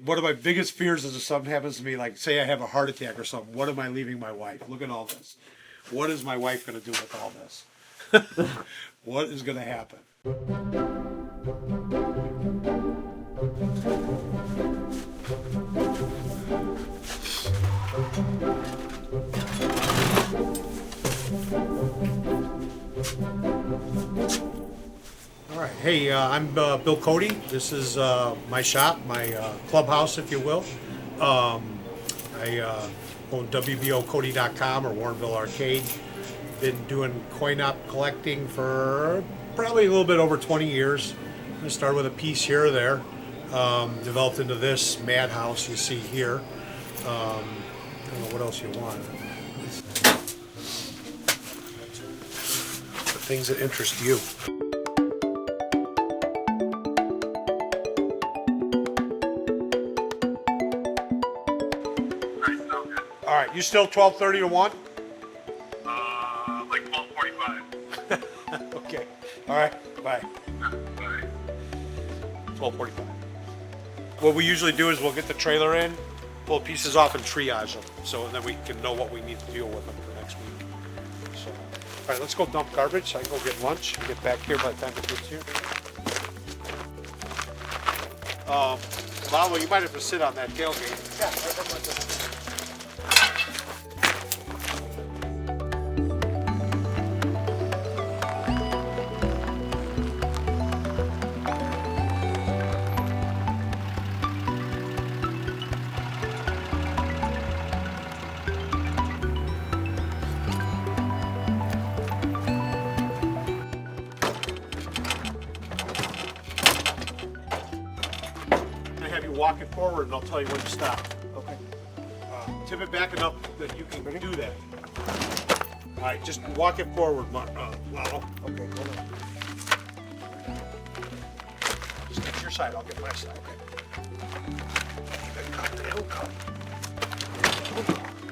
one of my biggest fears is if something happens to me, like say I have a heart attack or something, what am I leaving my wife? Look at all this. What is my wife going to do with all this? What is going to happen? All right, hey, I'm Bill Cody. This is my shop, my clubhouse, if you will. I own WBOCody.com or Warrenville Arcade. Been doing coin-op collecting for probably a little bit over 20 years. I started with a piece here or there. Developed into this madhouse you see here. I don't know what else you want. The things that interest you. All right, you still 12:30 to 1? Like 12:45. Okay. All right, bye. Bye. 12:45. What we usually do is we'll get the trailer in, pull pieces off and triage them, so then we can know what we need to deal with them for next week. So, all right, let's go dump garbage. I can go get lunch and get back here by the time it gets here. Lalo, you might have to sit on that tailgate. Yeah, walk it forward and I'll tell you when to stop. Okay. Tip it back enough that you can do that. All right, just walk it forward, Lalo. Okay, hold on. Just get your side, I'll get my side. Okay. Good cut, it'll cut.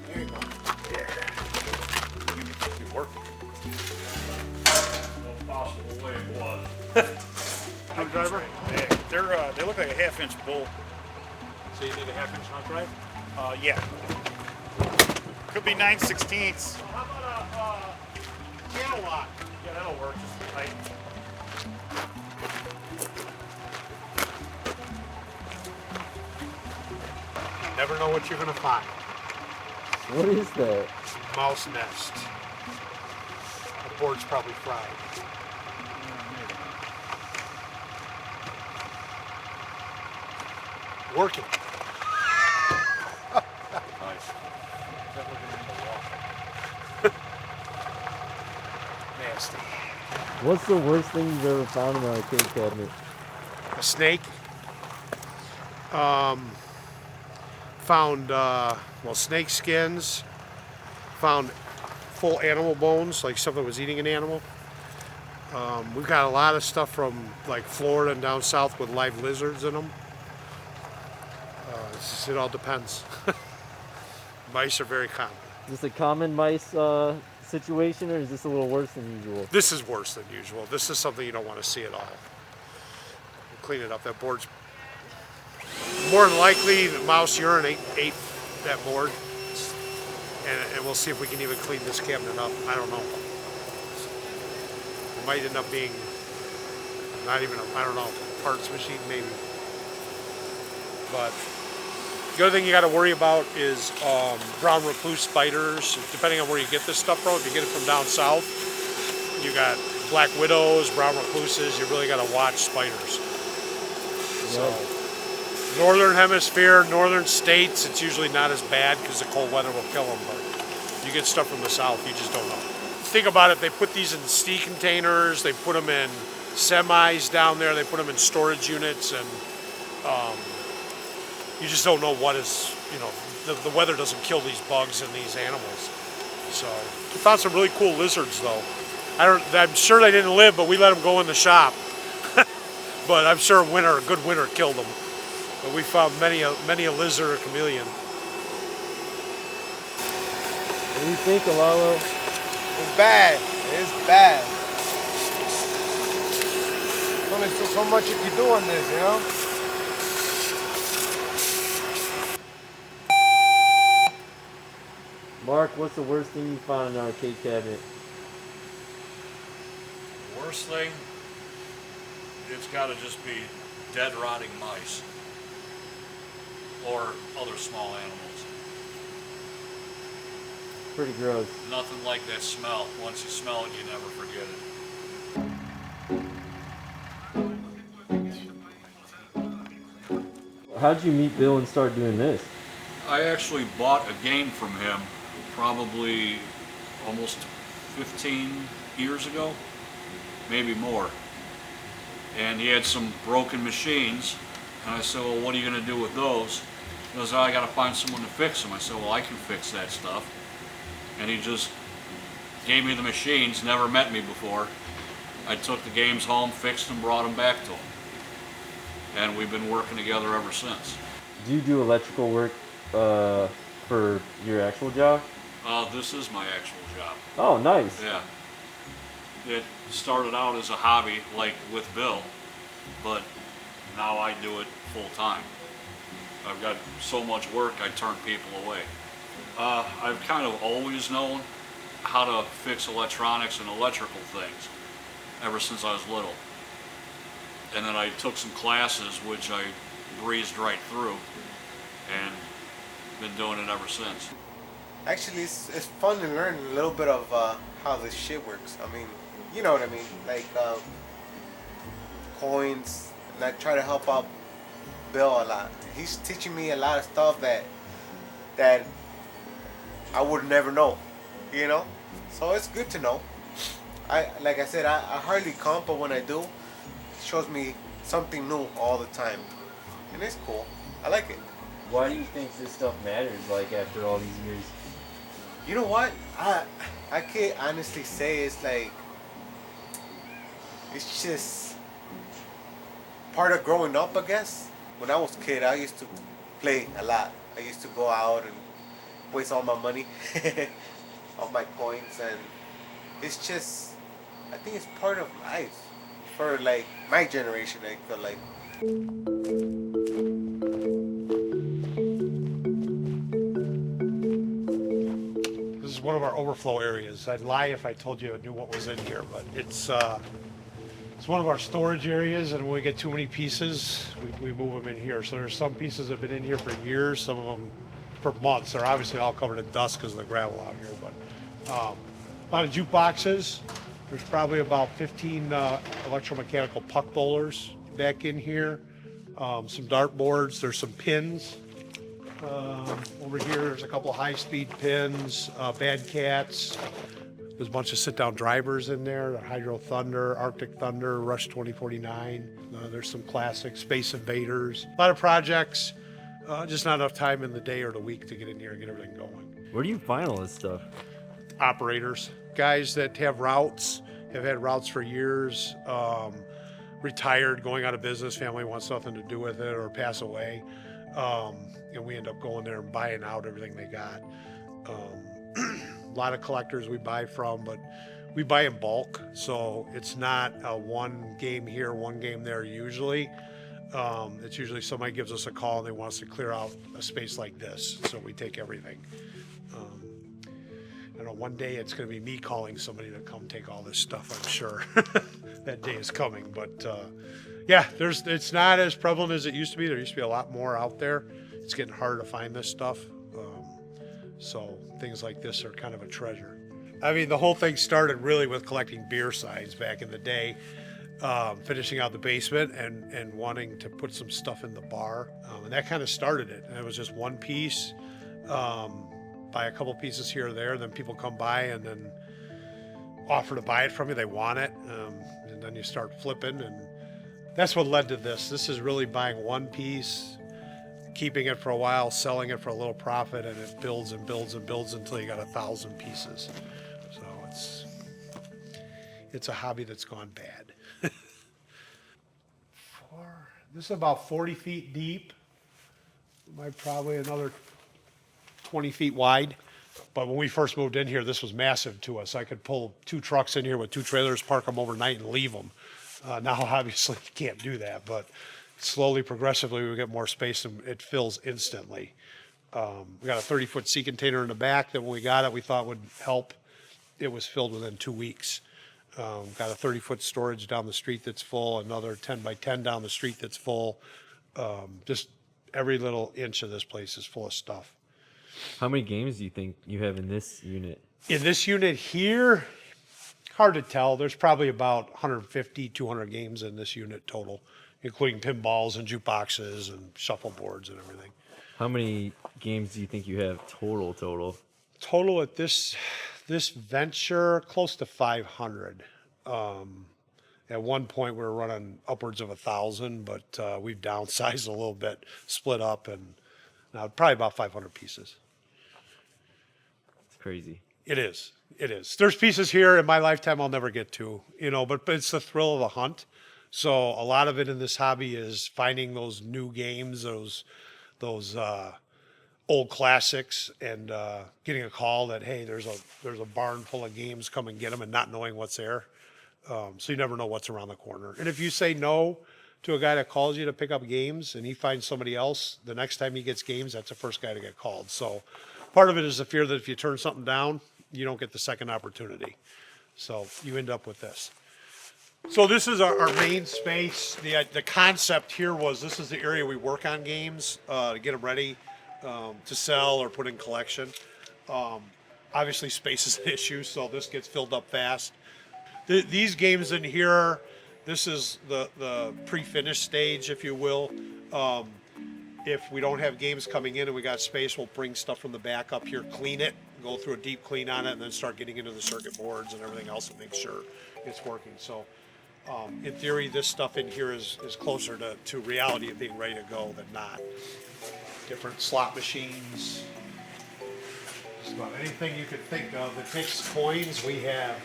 There you go. Yeah. You're working. No possible way it was. Hub driver? They look like a half-inch bull. So you need a half-inch hot drive? Yeah. Could be 9/16. How about a channel lock? Yeah, that'll work. Just tight. Never know what you're gonna find. What is that? Mouse nest. The board's probably fried. Working. Nice. Nasty. What's the worst thing you've ever found in an arcade cabinet? A snake. Found snake skins. Found full animal bones, like stuff that was eating an animal. We've got a lot of stuff from like Florida and down south with live lizards in them. It all depends. Mice are very common. Is this a common mice situation, or is this a little worse than usual? This is worse than usual. This is something you don't want to see at all. We'll clean it up. That board's more than likely the mouse urine ate that board, and we'll see if we can even clean this cabinet up. I don't know. It might end up being not even I don't know, parts machine maybe. But the other thing you got to worry about is brown recluse spiders. Depending on where you get this stuff from, if you get it from down south, you got black widows, brown recluses. You really got to watch spiders. So, northern hemisphere, northern states, it's usually not as bad because the cold weather will kill them. But you get stuff from the south, you just don't know. Think about it. They put these in steel containers. They put them in semis down there. They put them in storage units, and you just don't know what is, the weather doesn't kill these bugs and these animals. So we found some really cool lizards though. I'm sure they didn't live, but we let them go in the shop. But I'm sure a good winter killed them. But we found many a lizard or chameleon. What do you think, Lalo? It's bad. It's bad. There's only so much you can do on this, Mark, what's the worst thing you found in an arcade cabinet? Worst thing, it's got to just be dead rotting mice or other small animals. Pretty gross. Nothing like that smell. Once you smell it, you never forget it. How'd you meet Bill and start doing this? I actually bought a game from him probably almost 15 years ago, maybe more. And he had some broken machines, and I said, well, what are you going to do with those? He goes, oh, I got to find someone to fix them. I said, well, I can fix that stuff. And he just gave me the machines, never met me before. I took the games home, fixed them, brought them back to him. And we've been working together ever since. Do you do electrical work for your actual job? This is my actual job. Oh, nice. Yeah. It started out as a hobby, like with Bill, but now I do it full time. I've got so much work, I turn people away. I've kind of always known how to fix electronics and electrical things ever since I was little. And then I took some classes, which I breezed right through, and been doing it ever since. Actually, it's fun to learn a little bit of how this shit works. I mean, you know what I mean? Like coins, and I try to help out Bill a lot. He's teaching me a lot of stuff that I would never know, you know? So it's good to know. Like I said, I hardly come, but when I do, it shows me something new all the time. And it's cool. I like it. Why do you think this stuff matters, like, after all these years? You know what? I can't honestly say it's like, it's just part of growing up, I guess. When I was a kid, I used to play a lot. I used to go out and waste all my money, all my coins, and it's just, I think it's part of life for like my generation, I feel like. This is one of our overflow areas. I'd lie if I told you I knew what was in here, but it's one of our storage areas, and when we get too many pieces, we move them in here. So there's some pieces that have been in here for years, some of them for months. They're obviously all covered in dust because of the gravel out here, but a lot of jukeboxes. There's probably about 15 electromechanical puck bowlers back in here. Some dartboards. There's some pins. Over here, there's a couple of high-speed pins, Bad Cats. There's a bunch of sit-down drivers in there, the Hydro Thunder, Arctic Thunder, Rush 2049. There's some classic Space Invaders. A lot of projects, just not enough time in the day or the week to get in here and get everything going. Where do you find all this stuff? Operators, guys that have routes, have had routes for years, retired, going out of business, family wants nothing to do with it, or pass away. And we end up going there and buying out everything they got. A lot of collectors we buy from, but we buy in bulk, so it's not a one game here, one game there usually. It's usually somebody gives us a call and they want us to clear out a space like this, so we take everything. I know one day it's going to be me calling somebody to come take all this stuff, I'm sure. That day is coming, but yeah, it's not as prevalent as it used to be. There used to be a lot more out there. It's getting harder to find this stuff. So things like this are kind of a treasure. I mean, the whole thing started really with collecting beer signs back in the day, finishing out the basement and wanting to put some stuff in the bar. And that kind of started it. And it was just one piece, buy a couple pieces here or there. Then people come by and then offer to buy it from you. They want it. And then you start flipping. And that's what led to this. This is really buying one piece, keeping it for a while, selling it for a little profit, and it builds and builds and builds until you got 1,000 pieces. So it's a hobby that's gone bad. This is about 40 feet deep, probably another 20 feet wide. But when we first moved in here, this was massive to us. I could pull 2 trucks in here with 2 trailers, park them overnight, and leave them. Now, obviously, you can't do that, but slowly, progressively, we get more space and it fills instantly. We got a 30-foot sea container in the back that when we got it, we thought would help. It was filled within 2 weeks. Got a 30-foot storage down the street that's full, another 10 by 10 down the street that's full. Just every little inch of this place is full of stuff. How many games do you think you have in this unit? In this unit here, hard to tell. There's probably about 150, 200 games in this unit total, including pinballs and jukeboxes and shuffleboards and everything. How many games do you think you have total? Total at this venture, close to 500. At one point, we were running upwards of 1,000, but we've downsized a little bit, split up, and now probably about 500 pieces. It's crazy. It is. It is. There's pieces here in my lifetime I'll never get to, but it's the thrill of the hunt. So a lot of it in this hobby is finding those new games, those old classics, and getting a call that, hey, there's a barn full of games, come and get them, and not knowing what's there. So you never know what's around the corner. And if you say no to a guy that calls you to pick up games and he finds somebody else, the next time he gets games, that's the first guy to get called. So part of it is the fear that if you turn something down, you don't get the second opportunity. So you end up with this. So this is our main space. The concept here was this is the area we work on games to get them ready to sell or put in collection. Obviously space is an issue, so this gets filled up fast. These games in here, this is the pre-finished stage, if you will. If we don't have games coming in and we got space, we'll bring stuff from the back up here, clean it, go through a deep clean on it, and then start getting into the circuit boards and everything else to make sure it's working. So in theory, this stuff in here is closer to reality of being ready to go than not. Different slot machines. Just about anything you could think of that takes coins, we have.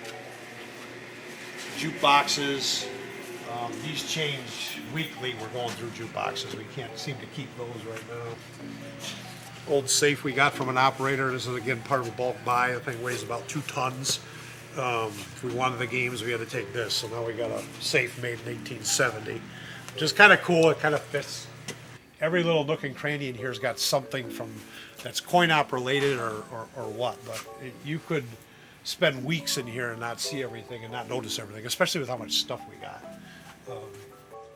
Jukeboxes. These change weekly. We're going through jukeboxes. We can't seem to keep those right now. Old safe we got from an operator. This is again part of a bulk buy. The thing weighs about 2 tons. If we wanted the games, we had to take this. So now we got a safe made in 1870, which is kind of cool. It kind of fits. Every little nook and cranny in here has got something from that's coin op related or what. But you could spend weeks in here and not see everything and not notice everything, especially with how much stuff we got.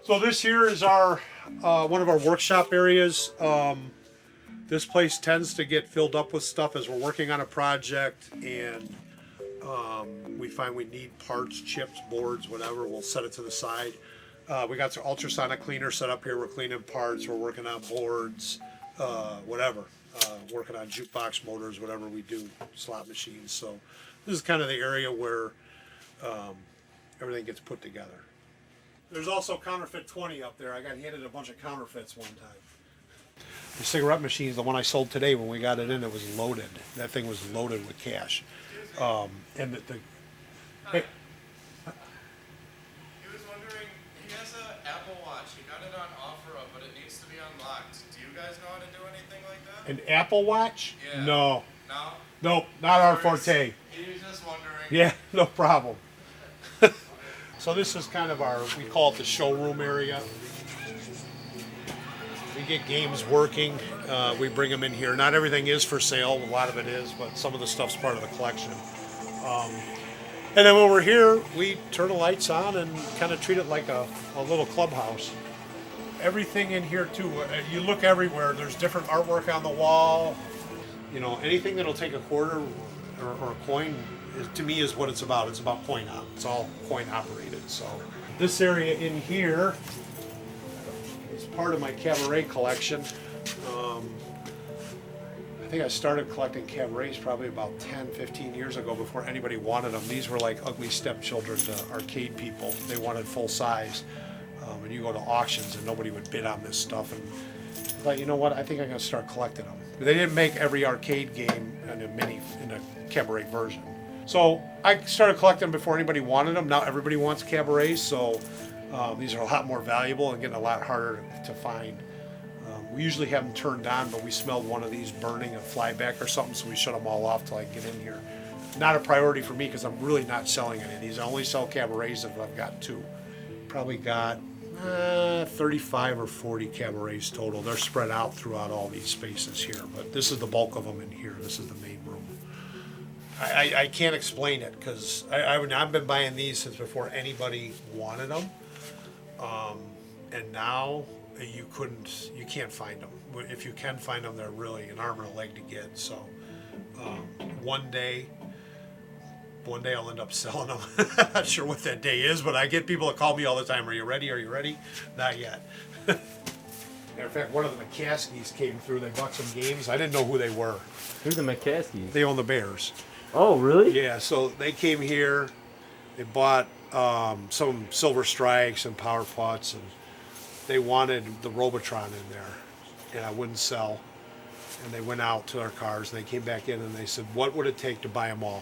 So this here is our one of our workshop areas. This place tends to get filled up with stuff as we're working on a project, and we find we need parts, chips, boards, whatever. We'll set it to the side. We got the ultrasonic cleaner set up here. We're cleaning parts. We're working on boards, whatever. Working on jukebox motors, whatever we do, slot machines. So this is kind of the area where everything gets put together. There's also counterfeit 20 up there. I got handed a bunch of counterfeits one time. The cigarette machine, the one I sold today, when we got it in, it was loaded. That thing was loaded with cash. And hey, He was wondering, he has an Apple Watch. He got it on OfferUp, but it needs to be unlocked. Do you guys know how to do anything like that? an Apple Watch? Yeah. No. No? Nope, not our forte. He was just wondering. Yeah, no problem. So this is kind of we call it the showroom area. We get games working. We bring them in here. Not everything is for sale. A lot of it is, but some of the stuff's part of the collection. And then when we're here, we turn the lights on and kind of treat it like a little clubhouse. Everything in here too, you look everywhere, there's different artwork on the wall. Anything that'll take a quarter or a coin, to me, is what it's about. It's about coin op. It's all coin operated. So this area in here is part of my cabaret collection. I think I started collecting cabarets probably about 10, 15 years ago before anybody wanted them. These were like ugly stepchildren to arcade people. They wanted full size. And you go to auctions and nobody would bid on this stuff. And I thought, you know what, I think I'm going to start collecting them. But they didn't make every arcade game in a cabaret version. So I started collecting them before anybody wanted them. Now everybody wants cabarets, so these are a lot more valuable and getting a lot harder to find. We usually have them turned on, but we smelled one of these burning a flyback or something, so we shut them all off till I get in here. Not a priority for me because I'm really not selling any of these. I only sell cabarets if I've got 2. Probably got 35 or 40 cabarets total. They're spread out throughout all these spaces here, but this is the bulk of them in here. This is the main room. I can't explain it because I've been buying these since before anybody wanted them, and now you can't find them. If you can find them, they're really an arm and a leg to get. So one day I'll end up selling them. I'm not sure what that day is, but I get people that call me all the time. Are you ready? Are you ready? Not yet. Matter of fact, one of the McCaskies came through. They bought some games. I didn't know who they were. Who's the McCaskies? They own the Bears. Oh, really? Yeah, so they came here. They bought some Silver Strikes and Power Putts, and they wanted the Robotron in there, and I wouldn't sell. And they went out to their cars, and they came back in, and they said, "What would it take to buy them all?"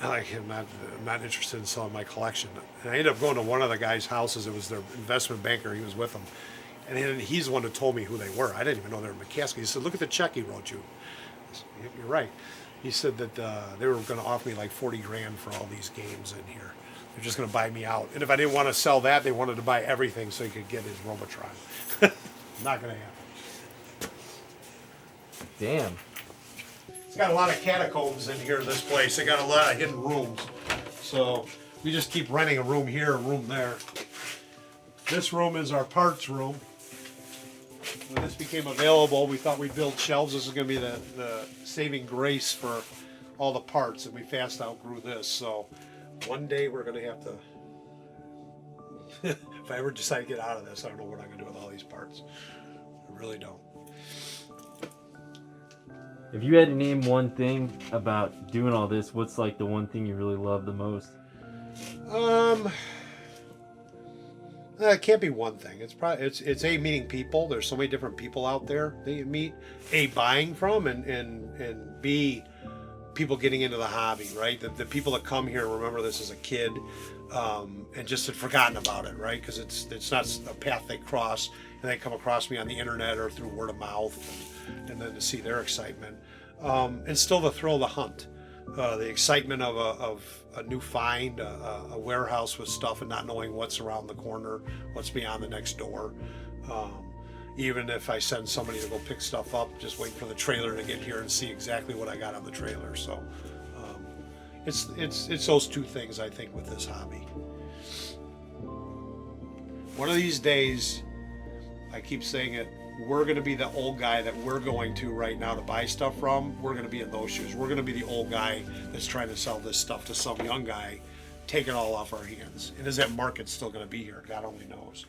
I'm like, I'm not interested in selling my collection. And I ended up going to one of the guys' houses. It was their investment banker. He was with them, and he's the one who told me who they were. I didn't even know they were McCaskey. He said, "Look at the check he wrote you." I said, "You're right." He said that they were going to offer me like 40 grand for all these games in here. They're just going to buy me out. And if I didn't want to sell that, they wanted to buy everything so he could get his Robotron. Not going to happen. Damn. It's got a lot of catacombs in here, this place. They got a lot of hidden rooms. So we just keep renting a room here, a room there. This room is our parts room. When this became available, we thought we'd build shelves. This is going to be the saving grace for all the parts, and we fast outgrew this. So one day we're going to have to, if I ever decide to get out of this, I don't know what I'm going to do with all these parts. I really don't. If you had to name one thing about doing all this, what's like the one thing you really love the most? It can't be one thing. It's probably it's A, meeting people. There's so many different people out there that you meet. A, buying from, and B, people getting into the hobby, right? The people that come here remember this as a kid, and just had forgotten about it, right? Because it's not a path they cross, and they come across me on the internet or through word of mouth, and then to see their excitement, and still the thrill of the hunt. The excitement of a new find, a warehouse with stuff and not knowing what's around the corner, what's beyond the next door. Even if I send somebody to go pick stuff up, just wait for the trailer to get here and see exactly what I got on the trailer. So it's those two things, I think, with this hobby. One of these days, I keep saying it, we're going to be the old guy that we're going to right now to buy stuff from. We're going to be in those shoes. We're going to be the old guy that's trying to sell this stuff to some young guy, take it all off our hands. And is that market still going to be here? God only knows.